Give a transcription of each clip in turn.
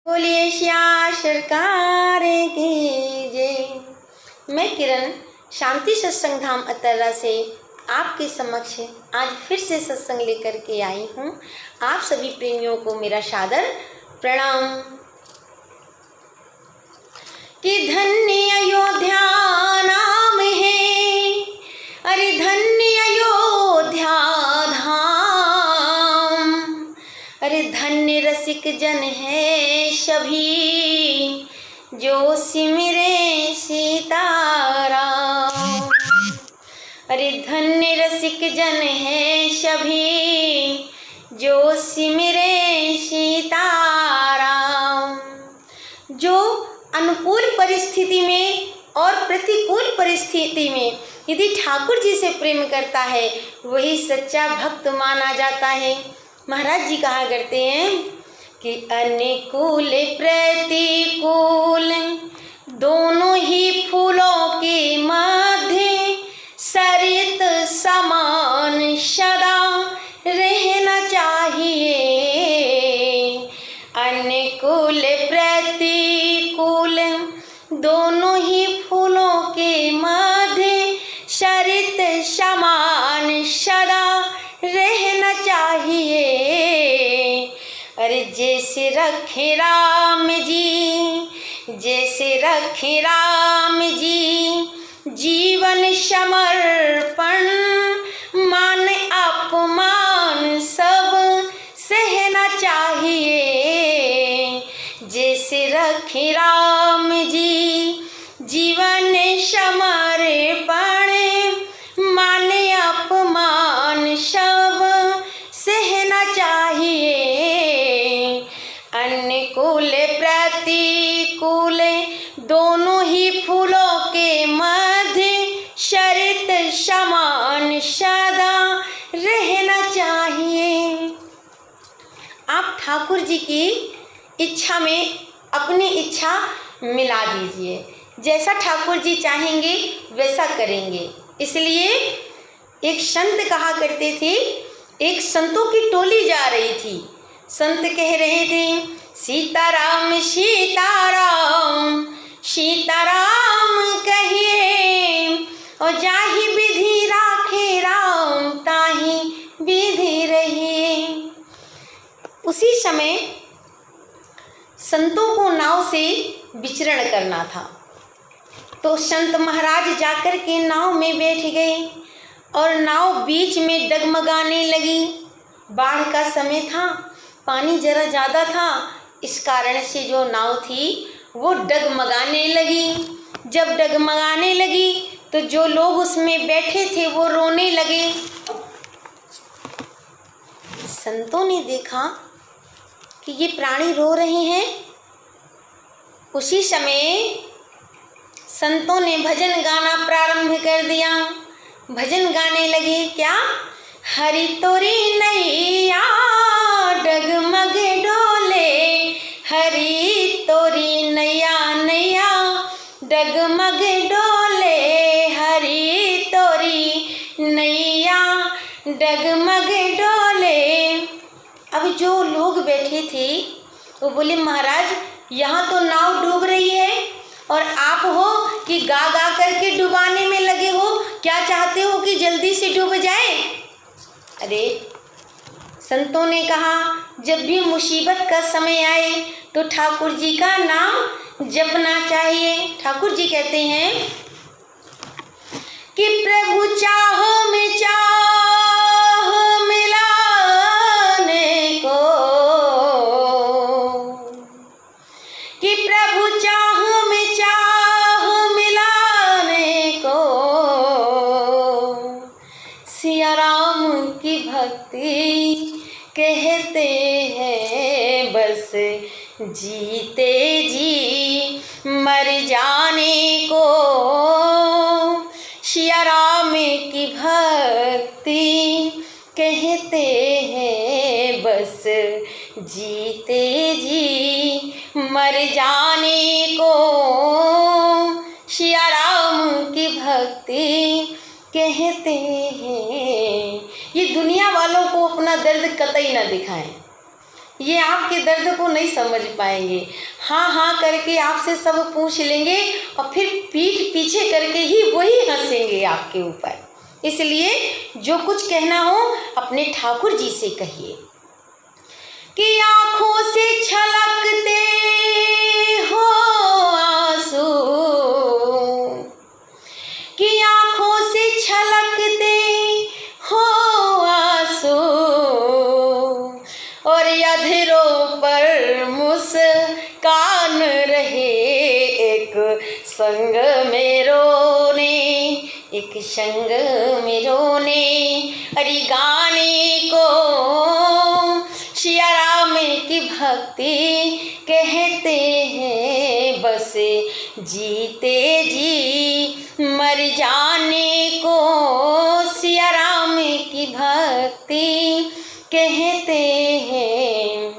बोलिए श्याम सरकार की जय। मैं किरण शांति सत्संग धाम अतर्रा से आपके समक्ष आज फिर से सत्संग लेकर के आई हूँ। आप सभी प्रेमियों को मेरा सादर प्रणाम। कि धन्य अयोध्या नाम है, अरे धन्य अयोध्या धाम, अरे धन्य रसिक जन है सभी जो सिमरे सीताराम। अरे धन्य रसिक जन है सभी जो सिमरे सीताराम। जो अनुकूल परिस्थिति में और प्रतिकूल परिस्थिति में यदि ठाकुर जी से प्रेम करता है वही सच्चा भक्त माना जाता है। महाराज जी कहा करते हैं कि अनुकूल प्रतिकूल दोनों ही फूलों के मध्य सरित समान सदा रहना चाहिए। अनुकूल प्रतिकूल दोनों ही फूलों के मध्य सरित समान सदा रहना चाहिए। अरे जैसे रखे राम जी, जैसे रखे राम जी जीवन समर्पण, मान अपमान सब सहना चाहिए। जैसे रखे राम जी जीवन समर्पण, मान अपमान सब सहना चाहिए। अनुकूल प्रतिकूल दोनों ही फूलों के मध्य सरित समान सदा रहना चाहिए। आप ठाकुर जी की इच्छा में अपनी इच्छा मिला दीजिए। जैसा ठाकुर जी चाहेंगे वैसा करेंगे। इसलिए एक संत कहा करते थे, एक संतों की टोली जा रही थी। संत कह रहे थे सीताराम सीताराम सीताराम कहिए, और जाहि विधि राखे राम ताहि विधि रहिए। उसी समय संतों को नाव से विचरण करना था, तो संत महाराज जाकर के नाव में बैठ गए और नाव बीच में डगमगाने लगी। बाढ़ का समय था, पानी जरा ज़्यादा था, इस कारण से जो नाव थी वो डगमगाने लगी। जब डगमगाने लगी तो जो लोग उसमें बैठे थे वो रोने लगे। संतों ने देखा कि ये प्राणी रो रहे हैं। उसी समय संतों ने भजन गाना प्रारंभ कर दिया। भजन गाने लगे। क्या? हरि तोरी नैया डगमग डोले, हरि तोरी नैया नैया डगमग डोले, हरि तोरी नैया डगमग डोले। अब जो लोग बैठे थे वो बोले महाराज यहाँ तो नाव डूब रही है और आप हो कि गा गा करके डुबाने में लगे हो। क्या चाहते हो कि जल्दी से डूब जाए? अरे संतों ने कहा जब भी मुसीबत का समय आए तो ठाकुर जी का नाम जपना चाहिए। ठाकुर जी कहते हैं कि प्रभु चाहो में चाह मिलाने को, कि प्रभु चाह में चाह मिलाने को, सिया राम की भक्ति कहते हैं बस जीते जी मर जाने को। सिया राम की भक्ति कहते हैं बस जीते जी मर जाने को। सिया राम की भक्ति कहते हैं। ये दुनिया वालों को अपना दर्द कतई न दिखाएं। ये आपके दर्द को नहीं समझ पाएंगे। हाँ हाँ करके आपसे सब पूछ लेंगे और फिर पीठ पीछे करके ही वही हंसेंगे आपके ऊपर। इसलिए जो कुछ कहना हो अपने ठाकुर जी से कहिए कि आँखों से छलकते हो आंसू, कि आँखों से छलकते हो आंसू, और अधरों पर मुस्कान रहे, एक संग में रोने, एक संग में रोने। अरे गाने को सिया राम की भक्ति कहते हैं, बस जीते जी मर जाने को सिया राम की भक्ति कहते हैं।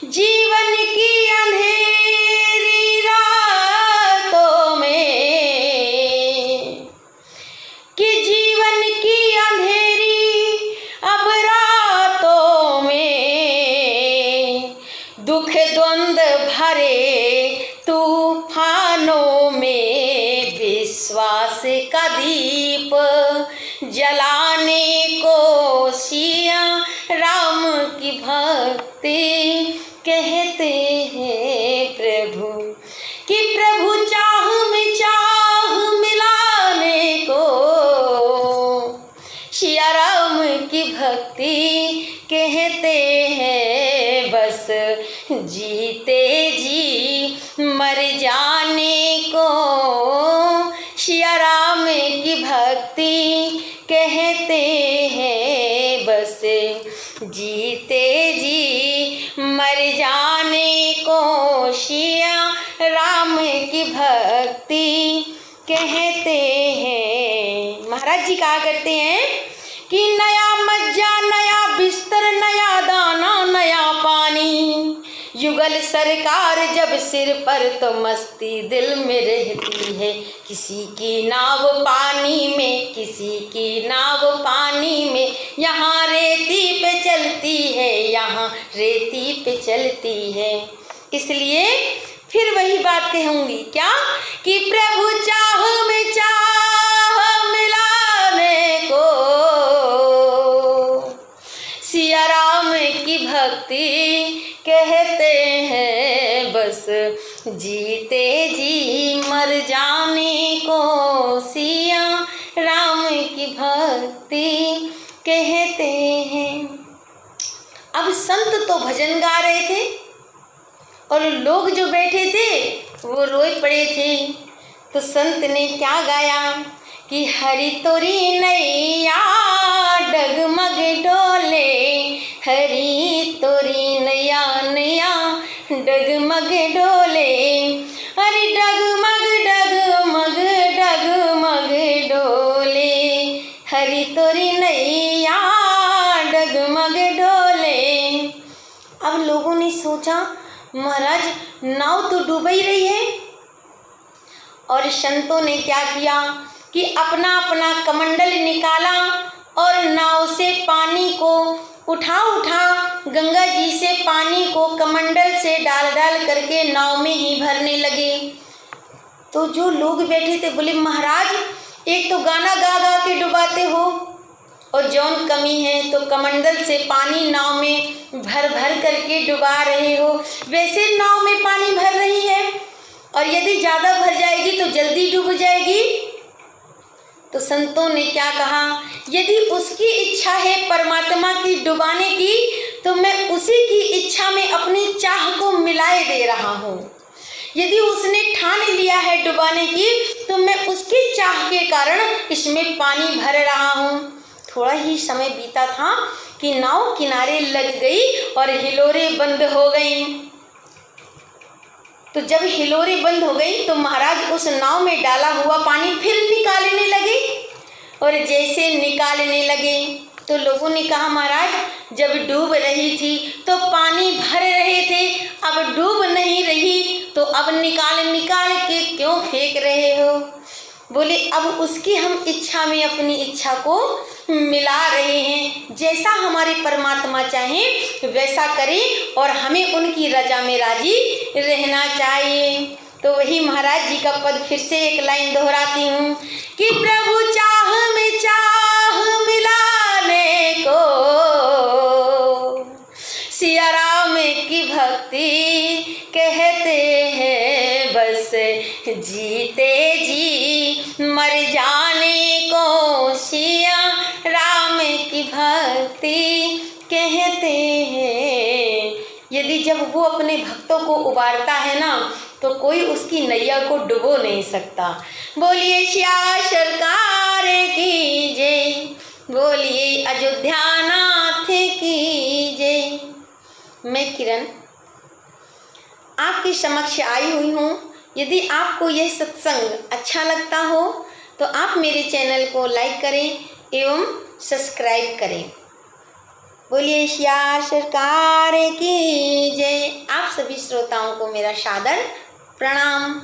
जीवन की अंधेरी रातों में, कि जीवन की अंधेरी अब रातों में, दुख द्वंद भरे तूफानों में, विश्वास का दीप जलाने को सिया राम की भक्ति कहते हैं प्रभु। कि प्रभु चाह में चाह मिलाने को सिया राम की भक्ति कहते हैं, बस जीते जी मर जाने को सिया राम की भक्ति कहते हैं, बस जीते जी मर जाने को सिया राम की भक्ति कहते हैं। महाराज जी कहा करते हैं कि नया मज्जा, नया बिस्तर, नया दाना, नया पानी, युगल सरकार जब सिर पर तो मस्ती दिल में रहती है। किसी की नाव पानी में, किसी की नाव पानी में, यहाँ रेती पे चलती है, यहाँ रेती पे चलती है। इसलिए फिर वही बात कहूँगी क्या, कि प्रभु चाह में चाह मिलाने को सिया राम की भक्ति कहते हैं, बस जीते जी मर जाने को सिया राम की भक्ति कहते हैं। अब संत तो भजन गा रहे थे और लोग जो बैठे थे वो रोए पड़े थे। तो संत ने क्या गाया कि हरि तोरी नैया डगमग डोले, हरि तोरी नैया नैया डगमग डोले, अरे डगमग डगमग डगमग डोले, हरि तोरी नैया डगमग डोले। अब लोगों ने सोचा महाराज नाव तो डूब ही रही है, और संतों ने क्या किया कि अपना अपना कमंडल निकाला और नाव से पानी को उठा गंगा जी से पानी को कमंडल से डाल डाल करके नाव में ही भरने लगे। तो जो लोग बैठे थे बोले महाराज एक तो गाना गा गा के डुबाते हो और जौन कमी है तो कमंडल से पानी नाव में भर भर करके डुबा रहे हो। वैसे नाव में पानी भर रही है और यदि ज़्यादा भर जाएगी तो जल्दी डूब जाएगी। तो संतों ने क्या कहा, यदि उसकी इच्छा है परमात्मा की डुबाने की तो मैं उसी की इच्छा में अपनी चाह को मिलाए दे रहा हूँ। यदि उसने ठान लिया है डुबाने की तो मैं उसकी चाह के कारण इसमें पानी भर रहा हूँ। थोड़ा ही समय बीता था कि नाव किनारे लग गई और हिलोरें बंद हो गईं। तो जब हिलोरें बंद हो गई तो महाराज उस नाव में डाला हुआ पानी फिर निकालने लगे, और जैसे निकालने लगे तो लोगों ने कहा महाराज जब डूब रही थी तो पानी भर रहे थे, अब डूब नहीं रही तो अब निकाल निकाल के क्यों फेंक रहे हो। बोले अब उसकी हम इच्छा में अपनी इच्छा को मिला रहे हैं। जैसा हमारे परमात्मा चाहें वैसा करें और हमें उनकी रजा में राजी रहना चाहिए। तो वही महाराज जी का पद फिर से एक लाइन दोहराती हूँ कि प्रभु चाह में चाह मिलाने को सिया राम की भक्ति कहते हैं, बस जीते जी मर जाने को सिया राम की भक्ति कहते हैं। यदि जब वो अपने भक्तों को उबारता है ना तो कोई उसकी नैया को डुबो नहीं सकता। बोलिए श्या सरकार की जय, बोलिए अयोध्या नाथ की जय। मैं किरण आपके समक्ष आई हुई हूँ। यदि आपको यह सत्संग अच्छा लगता हो तो आप मेरे चैनल को लाइक करें एवं सब्सक्राइब करें। बोलिए श्या सरकार की जय। आप सभी श्रोताओं को मेरा सादर प्रणाम।